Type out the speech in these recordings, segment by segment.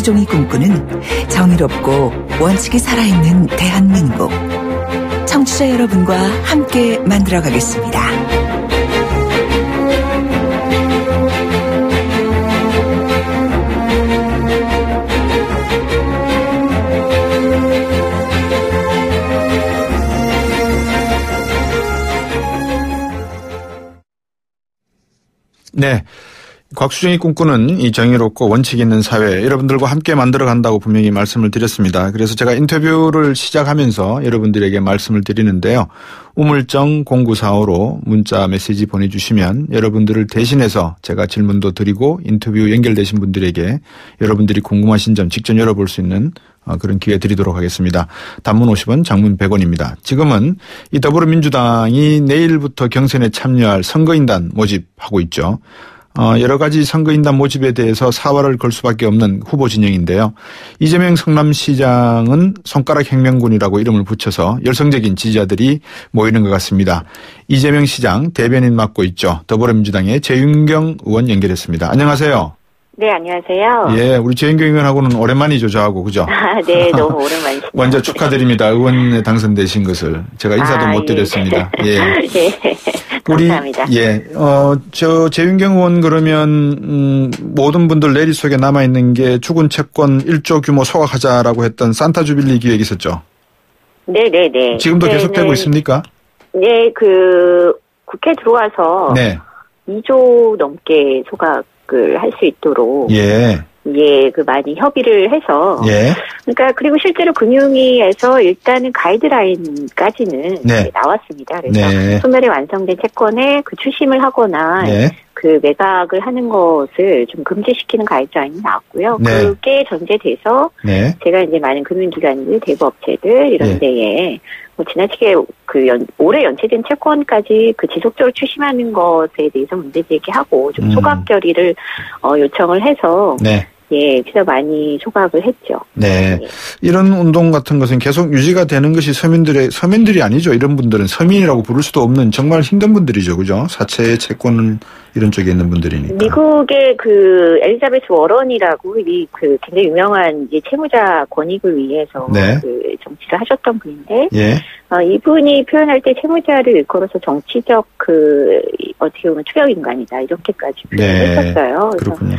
곽수종이 꿈꾸는 정의롭고 원칙이 살아있는 대한민국. 청취자 여러분과 함께 만들어가겠습니다. 네. 곽수종이 꿈꾸는 이 정의롭고 원칙 있는 사회, 여러분들과 함께 만들어간다고 분명히 말씀을 드렸습니다. 그래서 제가 인터뷰를 시작하면서 여러분들에게 말씀을 드리는데요. 우물정 0945로 문자 메시지 보내주시면 여러분들을 대신해서 제가 질문도 드리고 인터뷰 연결되신 분들에게 여러분들이 궁금하신 점 직접 열어볼 수 있는 그런 기회 드리도록 하겠습니다. 단문 50원, 장문 100원입니다. 지금은 이 더불어민주당이 내일부터 경선에 참여할 선거인단 모집하고 있죠. 여러 가지 선거인단 모집에 대해서 사활을 걸 수밖에 없는 후보 진영인데요. 이재명 성남시장은 손가락 혁명군이라고 이름을 붙여서 열성적인 지지자들이 모이는 것 같습니다. 이재명 시장 대변인 맡고 있죠. 더불어민주당의 재윤경 의원 연결했습니다. 안녕하세요. 네, 안녕하세요. 예, 우리 재윤경 의원하고는 오랜만이죠, 저하고, 그죠? 네, 너무 오랜만이시네요. 먼저 축하드립니다. 의원에 당선되신 것을. 제가 인사도 못 드렸습니다. 예. 네. 감사합니다. 저 재윤경 의원 그러면 모든 분들 내리 속에 남아있는 게 죽은 채권 1조 규모 소각하자라고 했던 산타 주빌리 기획 있었죠? 네네네. 지금도 계속되고 있습니까? 네, 국회 들어와서 네. 2조 넘게 소각을 할 수 있도록 많이 협의를 해서 그러니까 그리고 실제로 금융위에서 일단은 가이드라인까지는 나왔습니다. 그래서 소멸이 완성된 채권에 추심을 하거나 그 매각을 하는 것을 좀 금지시키는 가이드라인이 나왔고요. 그게 전제돼서 제가 이제 많은 금융기관들, 대부업체들 이런 데에 지나치게 올해 연체된 채권까지 지속적으로 추심하는 것에 대해서 문제제기하고 좀 소각 결의를 요청을 해서 그래서 많이 소각을 했죠. 네. 이런 운동 같은 것은 계속 유지가 되는 것이 서민들이 아니죠. 이런 분들은 서민이라고 부를 수도 없는 정말 힘든 분들이죠. 그죠? 사채 채권은 이런 쪽에 있는 분들이니까. 미국의 엘리자베스 워런이라고 굉장히 유명한 채무자 권익을 위해서 정치를 하셨던 분인데, 이분이 표현할 때 채무자를 일컬어서 정치적 어떻게 보면 투명인간이다. 이렇게까지 표현을 했었어요. 그렇군요.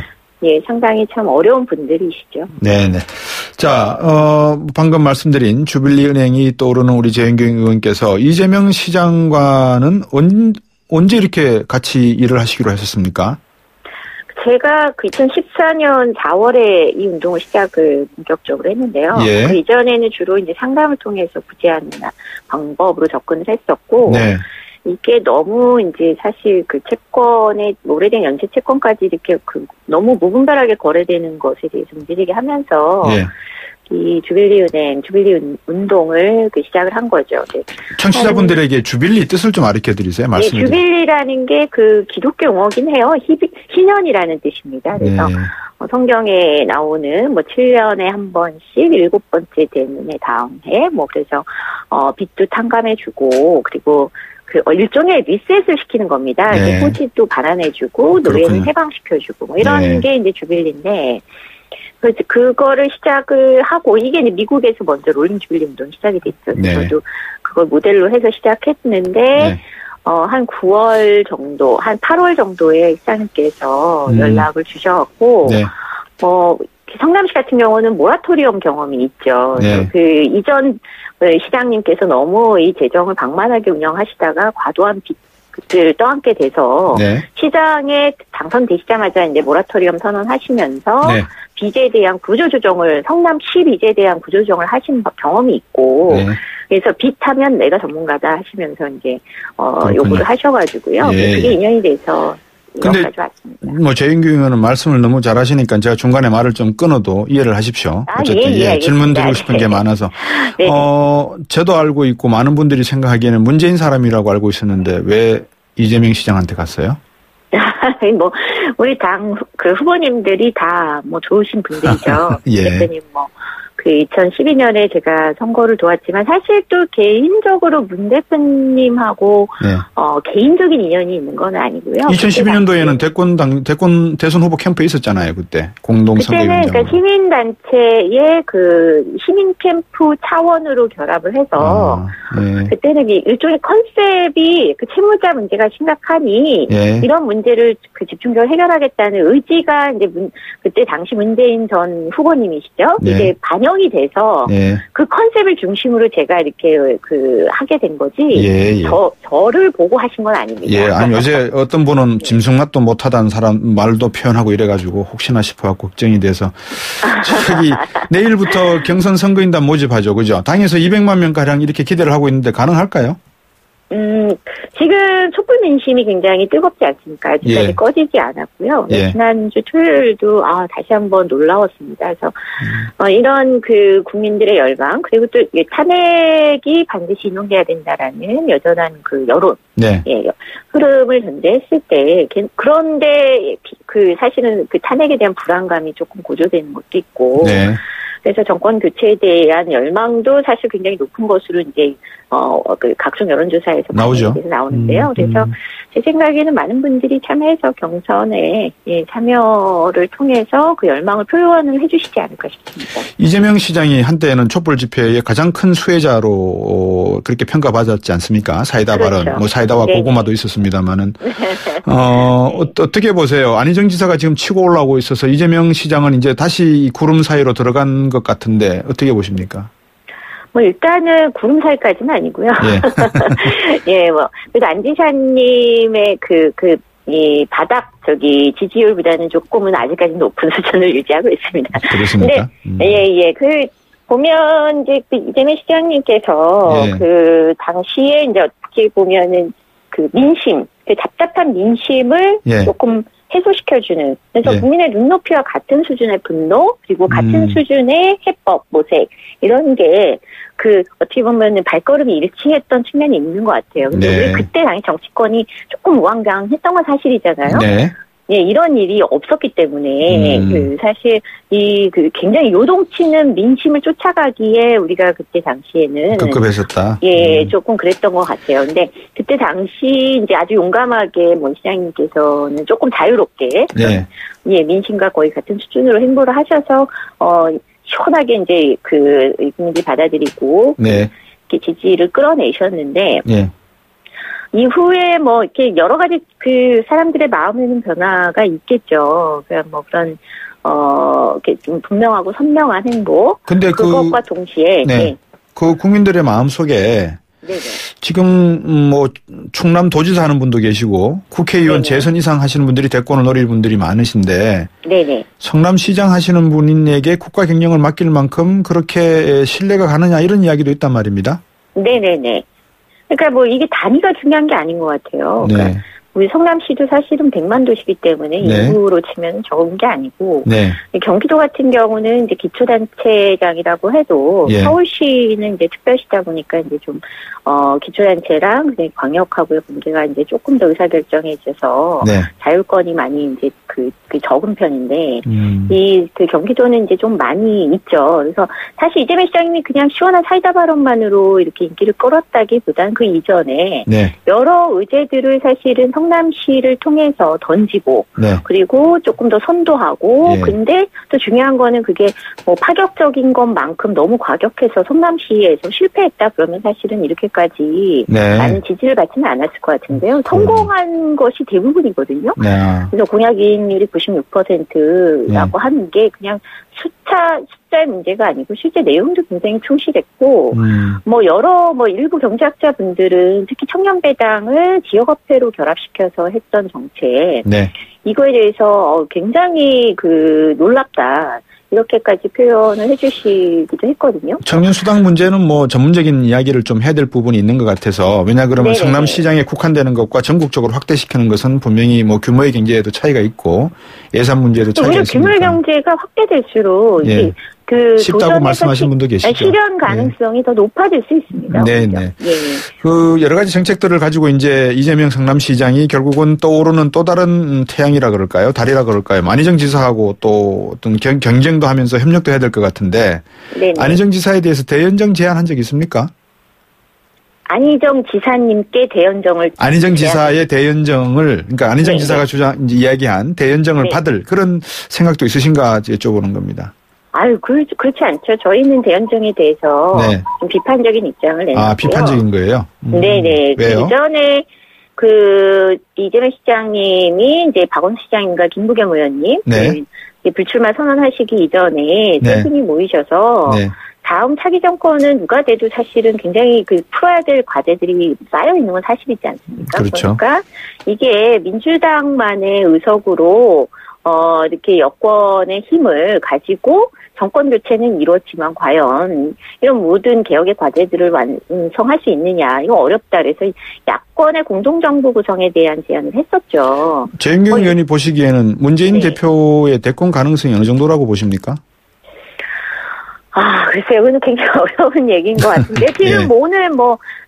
상당히 참 어려운 분들이시죠. 네네. 자, 방금 말씀드린 주빌리은행이 떠오르는 우리 재윤경 의원께서 이재명 시장과는 언제 이렇게 같이 일을 하시기로 하셨습니까? 제가 2014년 4월에 이 운동을 시작을 본격적으로 했는데요. 그 이전에는 주로 이제 상담을 통해서 구제하는 방법으로 접근을 했었고, 이게 너무 이제 사실 채권의 오래된 연체 채권까지 이렇게 너무 무분별하게 거래되는 것에 대해서 문제제기 하면서 이 주빌리 운동을 시작을 한 거죠. 청취자분들에게 주빌리 뜻을 좀 알려 드리세요. 말씀해 주세요. 주빌리라는 게 기독교 용어긴 해요. 희년이라는 뜻입니다. 그래서 성경에 나오는 7년에 한 번씩 7번째 되는 해 다음 해 그래서 빚도 탕감해주고 그리고 일종의 리셋을 시키는 겁니다. 토지도 반환해주고 노예는 해방시켜주고 이런 게 이제 주빌리인데 그거를 시작을 하고 이게 이제 미국에서 먼저 롤링 주빌리 운동 시작이 됐죠. 저도 그걸 모델로 해서 시작했는데 한 9월 정도, 한 8월 정도에 시장님께서 연락을 주셔갖고 성남시 같은 경우는 모라토리엄 경험이 있죠. 이전 시장님께서 너무 이 재정을 방만하게 운영하시다가 과도한 빚을 떠안게 돼서 시장에 당선되시자마자 이제 모라토리엄 선언하시면서 빚에 대한 구조조정을 성남시 빚에 대한 구조조정을 하신 경험이 있고 그래서 빚하면 내가 전문가다 하시면서 이제 요구를 하셔가지고요. 그게 인연이 돼서. 근데 재윤경 의원은 말씀을 너무 잘하시니까 제가 중간에 말을 좀 끊어도 이해를 하십시오. 어쨌든 질문 드리고 싶은 게 많아서 저도 알고 있고 많은 분들이 생각하기에는 문재인 사람이라고 알고 있었는데 왜 이재명 시장한테 갔어요? 우리 당 후보님들이 다 좋으신 분들이죠. 대표님 그 2012년에 제가 선거를 도왔지만 사실 또 개인적으로 문 대표님하고 네. 개인적인 인연이 있는 건 아니고요. 2012년도에는 대선 후보 캠프에 있었잖아요. 그때 공동선거위원장. 그때는 그러니까 시민단체의 그 시민 캠프 차원으로 결합을 해서 네. 그때는 일종의 컨셉이 그 채무자 문제가 심각하니 네. 이런 문제를 그 집중적으로 해결하겠다는 의지가 이제 그때 당시 문재인 전 후보님이시죠. 네. 이제 반영이 돼서 네. 그 컨셉을 중심으로 제가 이렇게 그 하게 된 거지. 예. 저를 보고 하신 건 아닙니다. 예, 아니 어제 어떤 분은 짐승맛도 못하다는 사람 말도 표현하고 이래가지고 혹시나 싶어 걱정이 돼서 저기 내일부터 경선 선거인단 모집하죠, 그죠? 당에서 200만 명 가량 이렇게 기대를 하고 있는데 가능할까요? 지금 촛불 민심이 굉장히 뜨겁지 않습니까? 아직까지 예. 꺼지지 않았고요. 예. 지난주 토요일도 다시 한번 놀라웠습니다. 그래서 이런 그 국민들의 열망 그리고 또 탄핵이 반드시 인용돼야 된다라는 여전한 그 여론, 네. 예, 흐름을 전제했을 때 그런데 그 사실은 그 탄핵에 대한 불안감이 조금 고조되는 것도 있고. 네. 그래서 정권 교체에 대한 열망도 사실 굉장히 높은 것으로 이제 그 각종 여론조사에서 나오죠. 나오는데요. 그래서 제 생각에는 많은 분들이 참여해서 경선에 참여를 통해서 그 열망을 표현을 해주시지 않을까 싶습니다. 이재명 시장이 한때는 촛불 집회의 가장 큰 수혜자로 그렇게 평가받았지 않습니까? 사이다 그렇죠. 발언, 뭐 사이다와 네네. 고구마도 있었습니다만은 어떻게 보세요? 안희정 지사가 지금 치고 올라오고 있어서 이재명 시장은 이제 다시 구름 사이로 들어간 것 같은데 어떻게 보십니까? 뭐 일단은 구름 사이까지는 아니고요. 예. 예, 뭐 그래도 안 지사님의 이 바닥 지지율보다는 조금은 아직까지 높은 수준을 유지하고 있습니다. 그렇습니까? 예. 보면 이제 그 이재명 시장님께서 예. 그 당시에 이제 어떻게 보면은 그 민심, 그 답답한 민심을 예. 조금 해소시켜주는, 그래서 예. 국민의 눈높이와 같은 수준의 분노, 그리고 같은 수준의 해법, 모색, 이런 게, 어떻게 보면 발걸음이 일치했던 측면이 있는 것 같아요. 근데 네. 우리 그때 당시 정치권이 조금 우왕좌왕했던 건 사실이잖아요. 네. 예, 이런 일이 없었기 때문에, 사실, 굉장히 요동치는 민심을 쫓아가기에 우리가 그때 당시에는. 급급했었다. 예, 조금 그랬던 것 같아요. 근데 그때 당시 이제 아주 용감하게 시장님께서는 조금 자유롭게. 네. 예, 민심과 거의 같은 수준으로 행보를 하셔서, 시원하게 이제 국민들이 받아들이고. 네. 이렇게 지지를 끌어내셨는데. 네. 이후에 이렇게 여러 가지 사람들의 마음에는 변화가 있겠죠. 그런, 이렇게 좀 분명하고 선명한 행보. 근데 그것과 동시에. 네. 네. 그 국민들의 마음 속에 네네. 지금 충남 도지사 하는 분도 계시고 국회의원 네네. 재선 이상 하시는 분들이 대권을 노릴 분들이 많으신데 네네. 성남시장 하시는 분에게 국가 경영을 맡길 만큼 그렇게 신뢰가 가느냐 이런 이야기도 있단 말입니다. 네네네. 그러니까 이게 단위가 중요한 게 아닌 것 같아요. 네. 그러니까 우리 성남시도 사실은 100만 도시이기 때문에 네. 인구로 치면 적은 게 아니고 네. 경기도 같은 경우는 이제 기초단체장이라고 해도 예. 서울시는 이제 특별시다 보니까 이제 좀 기초단체랑 광역하고의 관계가 이제 조금 더 의사결정에 있어서 네. 자율권이 많이 이제 그 적은 편인데 그 경기도는 이제 좀 많이 있죠. 그래서 사실 이재명 시장님이 그냥 시원한 사이다 발언만으로 이렇게 인기를 끌었다기보단 그 이전에 네. 여러 의제들을 사실은 성남시를 통해서 던지고 네. 그리고 조금 더 선도하고 예. 근데 또 중요한 거는 그게 파격적인 것만큼 너무 과격해서 성남시에서 실패했다 그러면 사실은 이렇게까지 네. 많은 지지를 받지는 않았을 것 같은데요. 성공한 것이 대부분이거든요. 네. 그래서 공약이익률이 96%라고 하는 게 그냥 숫자의 문제가 아니고 실제 내용도 굉장히 충실했고 일부 경제학자분들은 특히 청년배당을 지역화폐로 결합시켜서 했던 정책 네. 이거에 대해서 굉장히 놀랍다. 이렇게까지 표현을 해주시기도 했거든요. 청년 수당 문제는 전문적인 이야기를 좀 해야 될 부분이 있는 것 같아서 왜냐 그러면 네네. 성남시장에 국한되는 것과 전국적으로 확대시키는 것은 분명히 규모의 경제에도 차이가 있고 예산 문제에도 차이가 오히려 있으니까. 규모의 경제가 확대될수록 예. 쉽다고 말씀하신 분도 계시죠. 실현 가능성이 더 높아질 수 있습니다. 네네. 예. 그 여러 가지 정책들을 가지고 이제 이재명 성남시장이 결국은 떠오르는 또 다른 태양이라 그럴까요? 달이라 그럴까요? 안희정 지사하고 또 어떤 경쟁도 하면서 협력도 해야 될 것 같은데. 네네. 안희정 지사에 대해서 대연정 제안한 적 있습니까? 안희정 지사님께 대연정을. 안희정 지사의 대연정을, 그러니까 안희정 네네. 지사가 이야기한 대연정을 네. 받을 그런 생각도 있으신가 여쭤보는 겁니다. 아유, 그렇지 않죠. 저희는 대연정에 대해서 네. 좀 비판적인 입장을 내놨고요. 비판적인 거예요? 네네. 왜요? 이전에 이재명 시장님이 이제 박원순 시장님과 김부겸 의원님. 네. 불출마 선언하시기 이전에 세 분이 모이셔서 네. 다음 차기 정권은 누가 돼도 사실은 굉장히 풀어야 될 과제들이 쌓여 있는 건 사실이지 않습니까? 그렇죠. 그러니까 이게 민주당만의 의석으로 이렇게 여권의 힘을 가지고 정권 교체는 이루어지만 과연 이런 모든 개혁의 과제들을 완성할 수 있느냐, 이거 어렵다. 그래서 야권의 공동정부 구성에 대한 제안을 했었죠. 최은경 의원이 보시기에는 문재인 네. 대표의 대권 가능성이 어느 정도라고 보십니까? 글쎄요. 이거는 굉장히 어려운 얘기인 것 같은데 지금 예. 오늘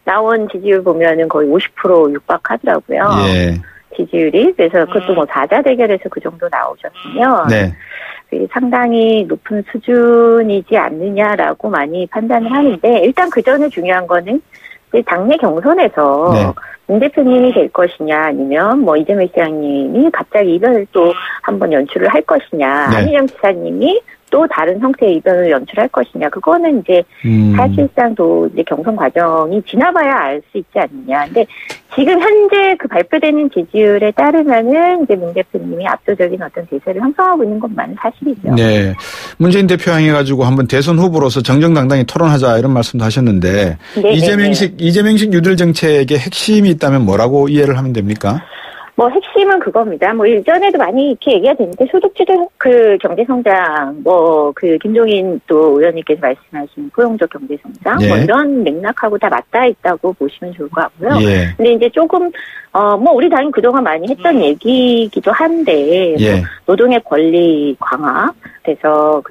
나온 지지율 보면은 거의 50% 육박하더라고요. 예. 지지율이. 그래서 그것도 사자 대결에서 그 정도 나오셨으면 네. 상당히 높은 수준이지 않느냐라고 많이 판단을 하는데, 일단 그 전에 중요한 거는 당내 경선에서 네. 문 대표님이 될 것이냐, 아니면 이재명 시장님이 갑자기 이변을 또 한번 연출을 할 것이냐, 네. 안희정 지사님이 또 다른 형태의 이변을 연출할 것이냐, 그거는 이제 사실상도 이제 경선 과정이 지나봐야 알 수 있지 않느냐. 근데 지금 현재 발표되는 지지율에 따르면은 이제 문 대표님이 압도적인 어떤 대세를 형성하고 있는 것만은 사실이죠. 네. 문재인 대표 향해가지고 한번 대선 후보로서 정정당당히 토론하자 이런 말씀도 하셨는데 이재명식 뉴딜 정책의 핵심이 있다면 뭐라고 이해를 하면 됩니까? 핵심은 그겁니다. 일전에도 많이 이렇게 얘기가 되는데, 소득주도 경제성장, 김종인 또 의원님께서 말씀하신 포용적 경제성장, 예. 이런 맥락하고 다 맞닿아 있다고 보시면 좋을 것 같고요. 예. 근데 이제 조금, 우리 당이 그동안 많이 했던 얘기이기도 한데, 예. 노동의 권리 강화, 그래서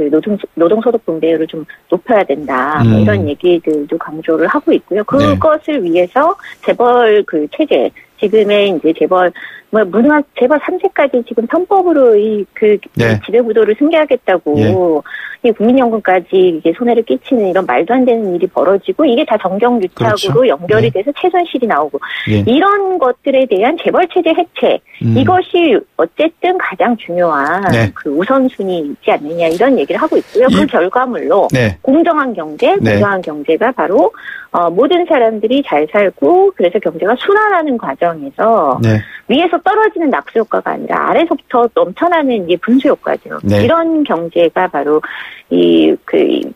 노동소득 분배율을 좀 높여야 된다, 이런 얘기들도 강조를 하고 있고요. 그것을 네. 위해서 재벌 체제, 지금의 이제 재벌, 무능한 재벌 3세까지 지금 편법으로 네. 지배구도를 승계하겠다고, 이 국민연금까지 이게 손해를 끼치는 이런 말도 안 되는 일이 벌어지고, 이게 다 정경유착으로 그렇죠. 연결이 돼서 최순실이 나오고, 이런 것들에 대한 재벌체제 해체, 이것이 어쨌든 가장 중요한 네. 우선순위이지 않느냐, 이런 얘기를 하고 있고요. 그 결과물로 네. 공정한 경제, 공정한 경제가 바로 모든 사람들이 잘 살고, 그래서 경제가 순환하는 과정에서 네. 위에서 떨어지는 낙수 효과가 아니라 아래서부터 넘쳐나는 분수 효과죠. 네. 이런 경제가 바로 이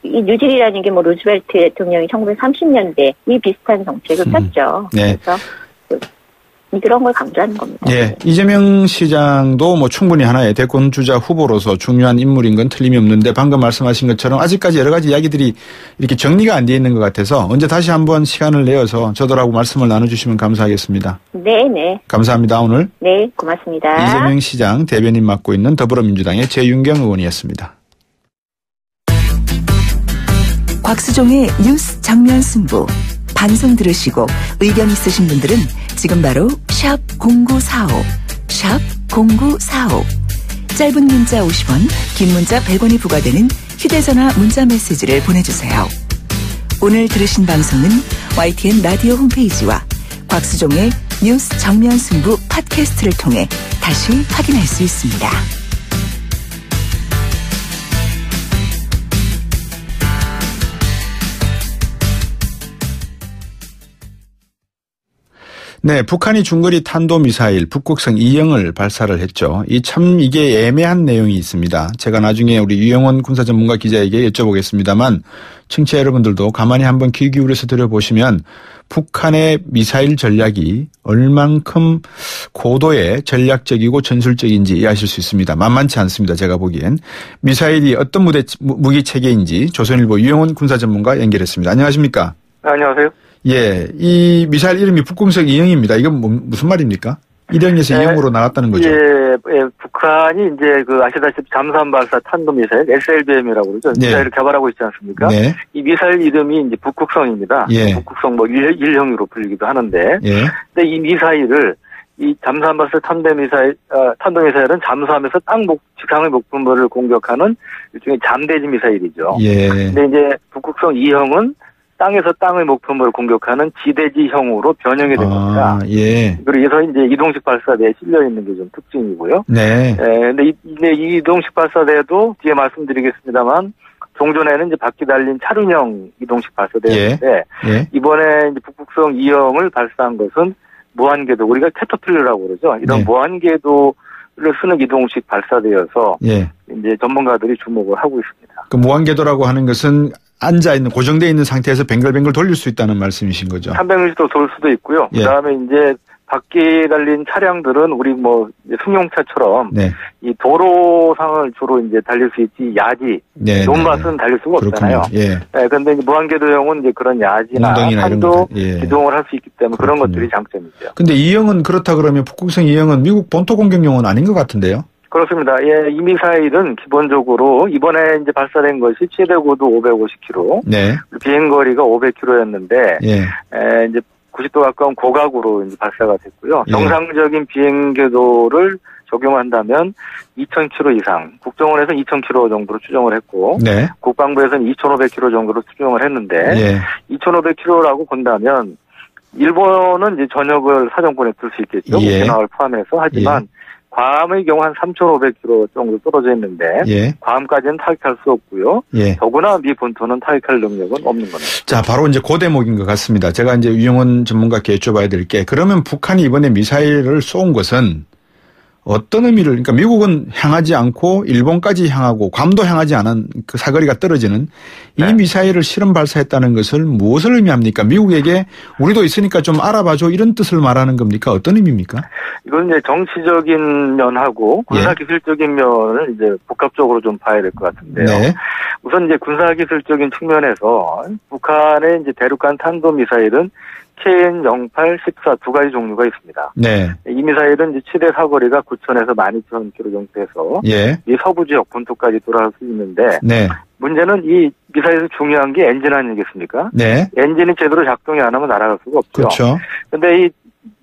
뉴딜이라는 게 루즈벨트 대통령이 1930년대 이 비슷한 정책을 폈죠. 네. 그래서 그런 걸 강조하는 겁니다. 네. 이재명 시장도 충분히 하나의 대권 주자 후보로서 중요한 인물인 건 틀림이 없는데, 방금 말씀하신 것처럼 아직까지 여러 가지 이야기들이 이렇게 정리가 안 돼 있는 것 같아서 언제 다시 한번 시간을 내어서 저들하고 말씀을 나눠주시면 감사하겠습니다. 네네. 감사합니다. 오늘. 네, 고맙습니다. 이재명 시장 대변인 맡고 있는 더불어민주당의 최윤경 의원이었습니다. 곽수종의 뉴스 정면 승부. 방송 들으시고 의견 있으신 분들은 지금 바로 샵 0945, 샵 0945. 짧은 문자 50원, 긴 문자 100원이 부과되는 휴대전화 문자 메시지를 보내주세요. 오늘 들으신 방송은 YTN 라디오 홈페이지와 곽수종의 뉴스 정면 승부 팟캐스트를 통해 다시 확인할 수 있습니다. 네, 북한이 중거리 탄도미사일 북극성 2형을 발사를 했죠. 이게 애매한 내용이 있습니다. 제가 나중에 우리 유영원 군사전문가 기자에게 여쭤보겠습니다만, 청취자 여러분들도 가만히 한번 귀 기울여서 들어보시면 북한의 미사일 전략이 얼만큼 고도의 전략적이고 전술적인지 이해하실 수 있습니다. 만만치 않습니다. 제가 보기엔. 미사일이 어떤 무기 체계인지 조선일보 유영원 군사전문가 연결했습니다. 안녕하십니까? 안녕하세요. 예, 이 미사일 이름이 북극성 2형입니다. 이건 무슨 말입니까? 1형에서 2형으로 나갔다는 거죠. 예, 북한이 이제 아시다시피 잠수함 발사 탄도미사일 SLBM이라고 그러죠. 네. 미사일을 개발하고 있지 않습니까? 네. 이 미사일 이름이 이제 북극성입니다. 예. 북극성 1형으로 불리기도 하는데. 예. 근데 이 미사일을 이 잠수함 발사 탄도미사일은 잠수함에서 지상의 목표물을 공격하는 일종의 잠대지 미사일이죠. 예. 근데 이제 북극성 2형은 땅에서 땅의 목표물을 공격하는 지대지형으로 변형이 된 겁니다. 예. 그래서 이제 이동식 발사대에 실려 있는 게 좀 특징이고요. 네. 근데 이 이동식 발사대도 뒤에 말씀드리겠습니다만 종전에는 이제 바퀴 달린 차륜형 이동식 발사대였는데 예. 이번에 이제 북극성 2형을 발사한 것은 무한궤도, 우리가 캐터필러라고 그러죠. 이런 네. 무한궤도를 쓰는 이동식 발사대여서 예. 이제 전문가들이 주목을 하고 있습니다. 그 무한궤도라고 하는 것은 앉아있는, 고정되어 있는 상태에서 뱅글뱅글 돌릴 수 있다는 말씀이신 거죠. 360도 돌 수도 있고요. 예. 그다음에 이제 바퀴에 달린 차량들은 우리 이제 승용차처럼 네. 이 도로상을 주로 이제 달릴 수 있지 야지, 네. 논밭은 달릴 수가 없잖아요. 예. 네, 그런데 이제 무한궤도형은 이제 그런 야지나 산도 이동을 할 수 있기 때문에 그런 것들이 장점이죠. 근데 2형은 그렇다 그러면 북극성 2형은 미국 본토 공격용은 아닌 것 같은데요? 그렇습니다. 예, 이 미사일은 기본적으로 이번에 이제 발사된 것이 최대 고도 550km, 네. 비행거리가 500km였는데, 예. 이제 90도 가까운 고각으로 이제 발사가 됐고요. 예. 정상적인 비행 궤도를 적용한다면 2,000km 이상, 국정원에서는 2,000km 정도로 추정을 했고, 네. 국방부에서는 2,500km 정도로 추정을 했는데, 예. 2,500km라고 본다면 일본은 이제 전역을 사정권에 둘 수 있겠죠. 예. 오키나와를 포함해서. 하지만 괌의 경우 한 3,500km 정도 떨어져 있는데 예. 괌까지는 타격할 수 없고요. 예. 더구나 미 본토는 타격할 능력은 없는 겁니다. 자, 바로 이제 그 대목인 것 같습니다. 제가 이제 유영원 전문가께 여쭤봐야 될 게, 그러면 북한이 이번에 미사일을 쏜 것은 어떤 의미를, 그러니까 미국은 향하지 않고 일본까지 향하고 괌도 향하지 않은 그 사거리가 떨어지는 이 네. 미사일을 실험 발사했다는 것을 무엇을 의미합니까? 미국에게 우리도 있으니까 좀 알아봐줘, 이런 뜻을 말하는 겁니까? 어떤 의미입니까? 이건 이제 정치적인 면하고 군사기술적인 면을 이제 복합적으로 좀 봐야 될 것 같은데요. 네. 우선 이제 군사기술적인 측면에서 북한의 이제 대륙간 탄도미사일은 KN-08, 14 두 가지 종류가 있습니다. 네. 이 미사일은 이제 최대 사거리가 9,000에서 12,000km 정도 해서 예. 이 서부 지역 본토까지 돌아갈 수 있는데 네. 문제는 이 미사일에서 중요한 게 엔진 아니겠습니까? 네. 엔진이 제대로 작동이 안 하면 날아갈 수가 없죠. 그렇죠. 그런데 이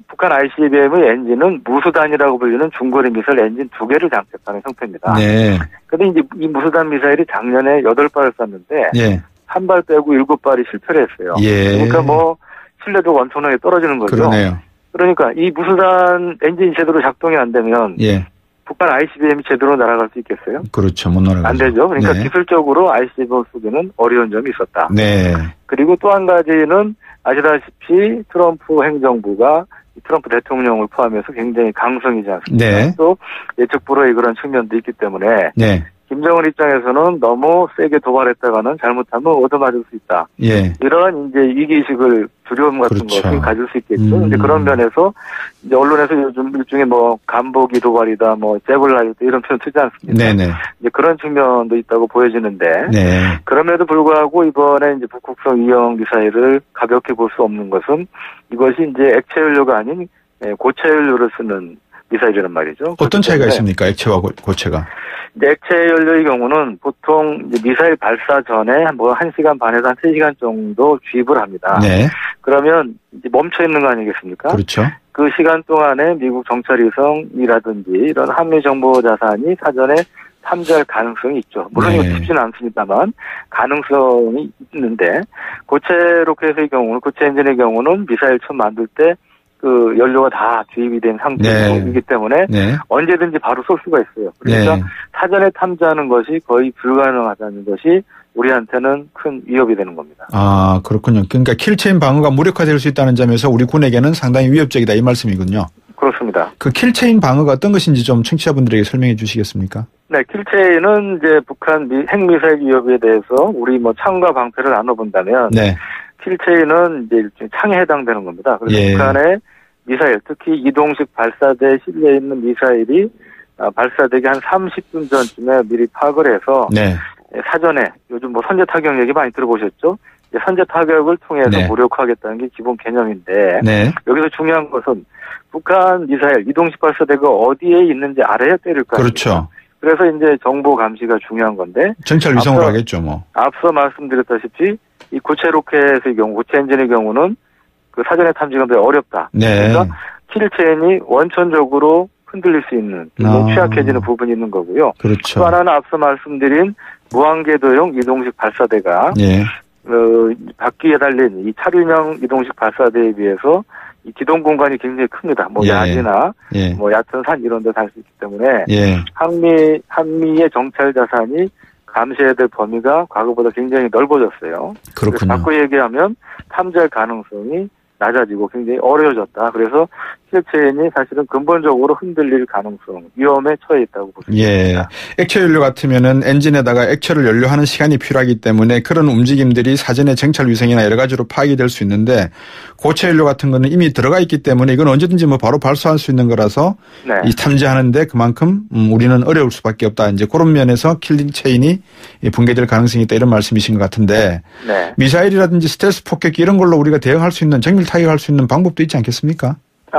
북한 ICBM의 엔진은 무수단이라고 불리는 중거리 미사일 엔진 2개를 장착하는 형태입니다. 네. 그런데 이제 이 무수단 미사일이 작년에 8발을 쐈는데 예. 한 발 빼고 7발이 실패를 했어요. 예. 그러니까 뭐 신뢰도가 엄청나게 떨어지는 거죠. 그러네요. 그러니까 이 무수단 엔진이 제대로 작동이 안 되면 예. 북한 ICBM이 제대로 날아갈 수 있겠어요? 그렇죠. 못 날아가죠. 안 되죠. 그러니까 네. 기술적으로 ICBM 쏘기는 어려운 점이 있었다. 네. 그리고 또 한 가지는 아시다시피 트럼프 행정부가 트럼프 대통령을 포함해서 굉장히 강성이지 않습니까? 네. 또 예측 불허의 그런 측면도 있기 때문에 네. 김정은 입장에서는 너무 세게 도발했다가는 잘못하면 얻어맞을 수 있다. 예. 이러한 이제 위기의식을 두려움 같은 그렇죠. 것을 가질 수 있겠죠. 이제 그런 면에서 이제 언론에서 요즘 일종의 뭐 간보기 도발이다, 뭐 제블라이다 이런 표현 쓰지 않습니까? 네네. 이제 그런 측면도 있다고 보여지는데. 네. 그럼에도 불구하고 이번에 이제 북극성 2형 미사일을 가볍게 볼 수 없는 것은 이것이 이제 액체 연료가 아닌 고체 연료를 쓰는 미사일이란 말이죠. 어떤 차이가 있습니까? 액체와 고체가? 액체 연료의 경우는 보통 이제 미사일 발사 전에 뭐 1시간 반에서 한 3시간 정도 주입을 합니다. 네. 그러면 이제 멈춰 있는 거 아니겠습니까? 그렇죠. 그 시간 동안에 미국 정찰위성이라든지 이런 함유 정보 자산이 사전에 탐지할 가능성이 있죠. 물론 이거 쉽지는 않습니다만 가능성이 있는데 고체 로켓의 경우는, 고체 엔진의 경우는 미사일 처음 만들 때 그 연료가 다 주입이 된 상태이기 때문에 언제든지 바로 쏠 수가 있어요. 그러니까 사전에 탐지하는 것이 거의 불가능하다는 것이 우리한테는 큰 위협이 되는 겁니다. 아, 그렇군요. 그러니까 킬체인 방어가 무력화될 수 있다는 점에서 우리 군에게는 상당히 위협적이다 이 말씀이군요. 그렇습니다. 그 킬체인 방어가 어떤 것인지 좀 청취자분들에게 설명해 주시겠습니까? 네, 킬체인은 이제 북한 핵미사일 위협에 대해서 우리 뭐 창과 방패를 나눠본다면 킬체인은 이제 일종의 창에 해당되는 겁니다. 그래서 북한의 미사일, 특히 이동식 발사대에 실려 있는 미사일이 발사되기 한 30분 전쯤에 미리 파악을 해서 사전에 요즘 뭐 선제 타격 얘기 많이 들어보셨죠? 선제 타격을 통해서 네. 무력화하겠다는 게 기본 개념인데 네. 여기서 중요한 것은 북한 미사일 이동식 발사대가 어디에 있는지 알아야 때릴 거 아닙니까? 그렇죠. 그래서 이제 정보 감시가 중요한 건데 정찰 위성으로 하겠죠, 뭐. 앞서 말씀드렸다시피 이 고체 로켓의 경우, 고체 엔진의 경우는 그 사전에 탐지가 어렵다. 네. 그러니까 킬체인이 원천적으로 흔들릴 수 있는 취약해지는 부분이 있는 거고요. 그렇죠. 또 하나는 앞서 말씀드린 무한궤도용 이동식 발사대가 예. 바퀴에 달린 이 차륜형 이동식 발사대에 비해서 이 기동 공간이 굉장히 큽니다. 뭐 예. 야지나 예. 뭐 얕은 산 이런 데 달 수 있기 때문에 예. 한미의 정찰 자산이 감시해야 될 범위가 과거보다 굉장히 넓어졌어요. 그렇군요. 그래서 바꿔 얘기하면 탐지할 가능성이 낮아지고 굉장히 어려워졌다. 그래서 킬체인이 사실은 근본적으로 흔들릴 가능성, 위험에 처해 있다고 볼 수 있습니다. 예. 액체 연료 같으면은 엔진에다가 액체를 연료하는 시간이 필요하기 때문에 그런 움직임들이 사전에 정찰 위성이나 여러 가지로 파악이 될 수 있는데 고체 연료 같은 거는 이미 들어가 있기 때문에 이건 언제든지 뭐 바로 발사할 수 있는 거라서 네. 이 탐지하는데 그만큼 우리는 어려울 수밖에 없다. 이제 그런 면에서 킬링체인이 붕괴될 가능성이 있다 이런 말씀이신 것 같은데 네. 미사일이라든지 스텔스 폭격기 이런 걸로 우리가 대응할 수 있는 정밀 타격할 수 있는 방법도 있지 않겠습니까?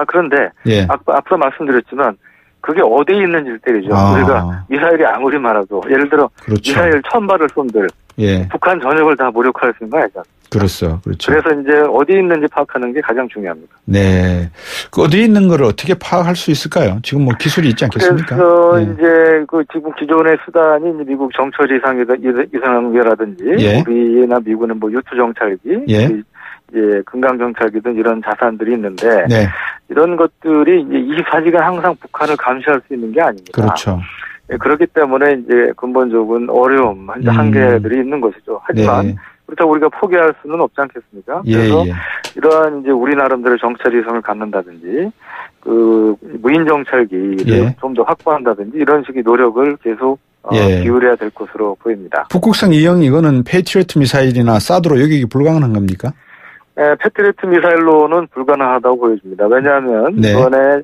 그런데 예. 앞서 말씀드렸지만 그게 어디에 있는지를 때리죠. 우리가 미사일이 아무리 많아도 예를 들어 그렇죠. 미사일 1000발을 쏜들 예. 북한 전역을 다 무력화할 수 있는 거 아니죠. 그렇죠. 그래서 이제 어디 있는지 파악하는 게 가장 중요합니다. 네. 그 어디에 있는 거를 어떻게 파악할 수 있을까요? 지금 뭐 기술이 있지 않겠습니까? 그래서 예. 이제 그 지금 기존의 수단이 이제 미국 정찰 이상기라든지 예. 우리나 미국은 뭐 유투 정찰기, 예. 이제 금강 정찰기 등 이런 자산들이 있는데 네. 이런 것들이 이제 24시간 항상 북한을 감시할 수 있는 게 아닙니다. 그렇죠. 예, 그렇기 때문에 이제 근본적인 어려움, 한계들이 있는 것이죠. 하지만 네. 그렇다고 우리가 포기할 수는 없지 않겠습니까? 예, 그래서 예. 이러한 이제 우리 나름대로 정찰 위성을 갖는다든지 그 무인 정찰기를 예. 좀 더 확보한다든지 이런 식의 노력을 계속 예. 기울여야 될 것으로 보입니다. 북극성 2형 이거는 페이트리어트 미사일이나 사드로 여기기 불가능한 겁니까? 패트리어트 미사일로는 불가능하다고 보여집니다. 왜냐하면 네. 이번에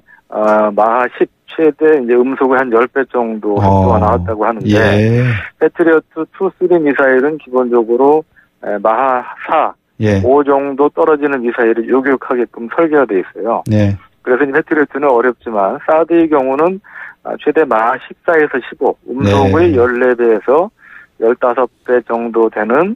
마하 10 최대 이제 음속의 한 10배 정도 속도가 나왔다고 하는데 예. 패트리어트 2, 3 미사일은 기본적으로 마하 4, 예. 5 정도 떨어지는 미사일을 요격하게끔 설계가 돼 있어요. 네. 그래서 이 패트리어트는 어렵지만 사드의 경우는 최대 마하 14에서 15, 음속의 네. 14배에서 15배 정도 되는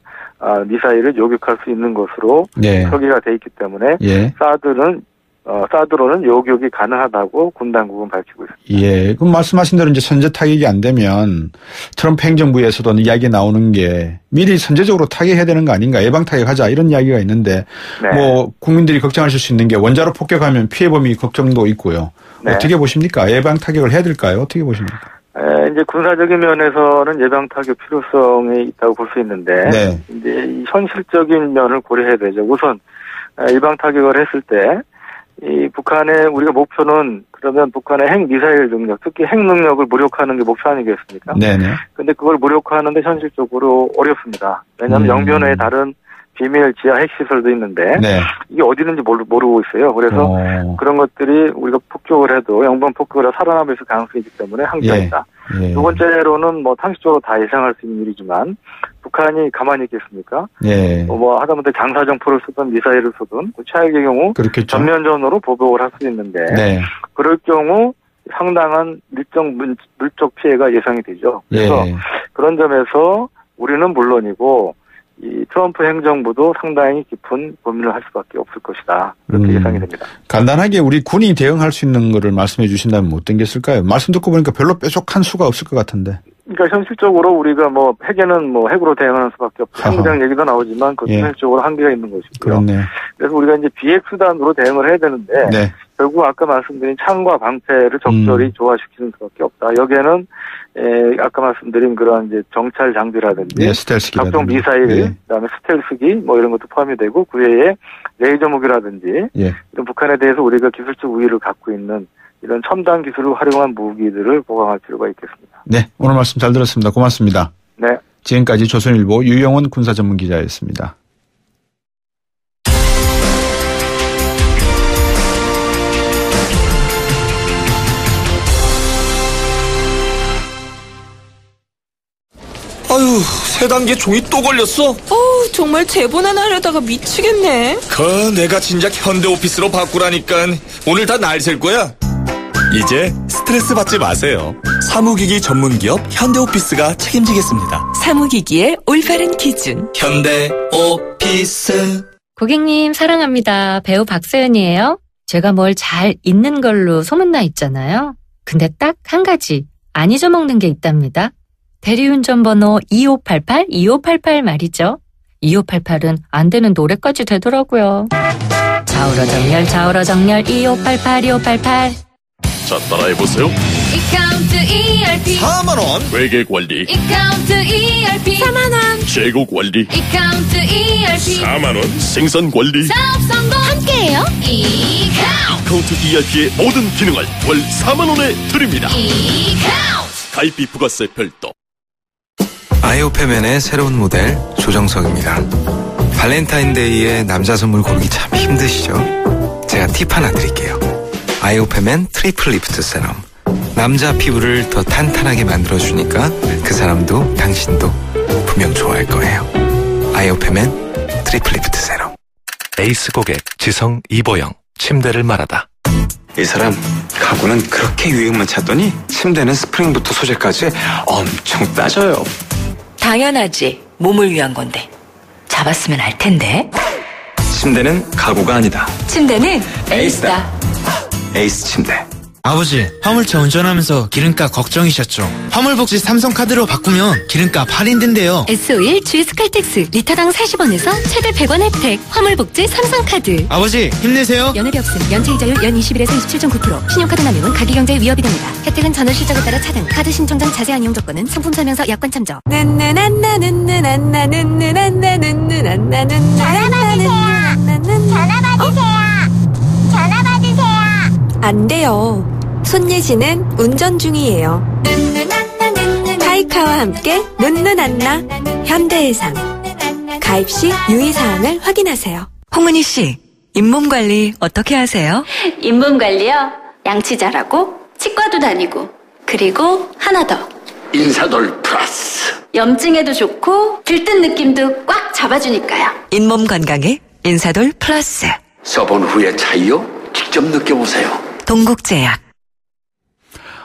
미사일을 요격할 수 있는 것으로 네. 설계가 돼 있기 때문에 예. 사드로는 요격이 가능하다고 군 당국은 밝히고 있습니다. 예. 그럼 말씀하신 대로 이제 선제 타격이 안 되면 트럼프 행정부에서도 이야기 나오는 게 미리 선제적으로 타격해야 되는 거 아닌가, 예방 타격하자 이런 이야기가 있는데 네. 뭐 국민들이 걱정하실 수 있는 게 원자로 폭격하면 피해 범위 걱정도 있고요. 네. 어떻게 보십니까? 예방 타격을 해야 될까요? 어떻게 보십니까? 이제 군사적인 면에서는 예방 타격 필요성이 있다고 볼 수 있는데 네. 이제 이 현실적인 면을 고려해야 되죠. 우선 예방 타격을 했을 때 이 북한의 우리가 목표는 그러면 북한의 핵 미사일 능력, 특히 핵 능력을 무력화하는 게 목표 아니겠습니까? 네네. 근데 그걸 무력화하는데 현실적으로 어렵습니다. 왜냐하면 영변에 다른 비밀 지하 핵시설도 있는데 네. 이게 어디 있는지 모르고 있어요. 그래서 그런 것들이 우리가 폭격을 해도 영변 폭격을 해도 살아남을 수 가능성이 있기 때문에 한계가 예. 있다. 예. 두 번째로는 뭐 상식적으로 다 예상할 수 있는 일이지만 북한이 가만히 있겠습니까? 예. 뭐 하다못해 장사정포를 쓰든 미사일을 쓰든 그 최악의 경우 그렇겠죠. 전면전으로 보복을 할 수 있는데 네. 그럴 경우 상당한 물적 피해가 예상이 되죠. 그래서 예. 그런 점에서 우리는 물론이고 이 트럼프 행정부도 상당히 깊은 고민을 할 수밖에 없을 것이다. 그렇게 예상이 됩니다. 간단하게 우리 군이 대응할 수 있는 거를 말씀해 주신다면 어떤 게 있을까요? 말씀 듣고 보니까 별로 뾰족한 수가 없을 것 같은데. 그러니까 현실적으로 우리가 뭐 핵에는 뭐 핵으로 대응하는 수밖에 없고 핵무장 얘기도 나오지만 그것도 예. 현실적으로 한계가 있는 것이고요. 그렇네요. 그래서 우리가 이제 비핵 수단으로 대응을 해야 되는데 네. 결국 아까 말씀드린 창과 방패를 적절히 조화시키는 수밖에 없다. 여기에는 아까 말씀드린 그런 이제 정찰 장비라든지 네, 스텔스기라든지 각종 미사일, 네. 그다음에 스텔스기 뭐 이런 것도 포함이 되고 그 외에 레이저 무기라든지 예. 이런 북한에 대해서 우리가 기술적 우위를 갖고 있는 이런 첨단 기술을 활용한 무기들을 보강할 필요가 있겠습니다. 네, 오늘 말씀 잘 들었습니다. 고맙습니다. 네. 지금까지 조선일보 유영원 군사전문기자였습니다. 아유, 세 단계 종이 또 걸렸어. 정말 제보나 하려다가 미치겠네. 내가 진작 현대오피스로 바꾸라니까. 오늘 다 날 셀 거야. 이제 스트레스 받지 마세요. 사무기기 전문기업 현대오피스가 책임지겠습니다. 사무기기의 올바른 기준. 현대오피스. 고객님 사랑합니다. 배우 박서연이에요. 제가 뭘 잘 잊는 걸로 소문나 있잖아요. 근데 딱 한 가지 안 잊어먹는 게 있답니다. 대리운전 번호 2588 말이죠. 2588은 안 되는 노래까지 되더라고요. 좌우로 정렬 2588. 자, 따라해보세요. 이카운트 ERP 4만원. 회계관리. 이카운트 ERP 4만원. 재고관리. 이카운트 ERP 4만원. 생산관리. 사업 성공 함께해요. 이카운트 ERP의 모든 기능을 월 4만원에 드립니다. 이카운트 가입비 부가세 별도. 아이오페맨의 새로운 모델 조정석입니다. 발렌타인데이에 남자 선물 고르기 참 힘드시죠? 제가 팁 하나 드릴게요. 아이오페맨 트리플 리프트 세럼. 남자 피부를 더 탄탄하게 만들어주니까 그 사람도 당신도 분명 좋아할 거예요. 아이오페맨 트리플 리프트 세럼. 에이스 고객 지성 이보영. 침대를 말하다. 이 사람 가구는 그렇게 유행만 찾더니 침대는 스프링부터 소재까지 엄청 따져요. 당연하지. 몸을 위한 건데. 잡았으면 알 텐데. 침대는 가구가 아니다. 침대는 에이스다. 에이스 침대. 아버지, 화물차 운전하면서 기름값 걱정이셨죠? 화물복지 삼성카드로 바꾸면 기름값 할인된대요. S51 GS 칼텍스 리터당 40원에서 최대 100원 혜택. 화물복지 삼성카드. 아버지, 힘내세요. 연회비 없음. 연체이자율 연 21에서 27.9%. 신용카드 남용은 가계경제에 위협이 됩니다. 혜택은 전월 실적에 따라 차등. 카드 신청 전 자세한 이용 조건은 상품 설명서 약관 참조. 안 돼요. 손예진은 운전 중이에요. 타이카와 함께 눈누난나 현대해상. 가입 시 유의사항을 확인하세요. 홍은희 씨, 잇몸 관리 어떻게 하세요? 잇몸 관리요? 양치 잘하고 치과도 다니고 그리고 하나 더 인사돌 플러스. 염증에도 좋고 들뜬 느낌도 꽉 잡아주니까요. 잇몸 건강에 인사돌 플러스. 써본 후의 차이요? 직접 느껴보세요. 동국제약.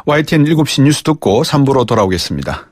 YTN 7시 뉴스 듣고 3부로 돌아오겠습니다.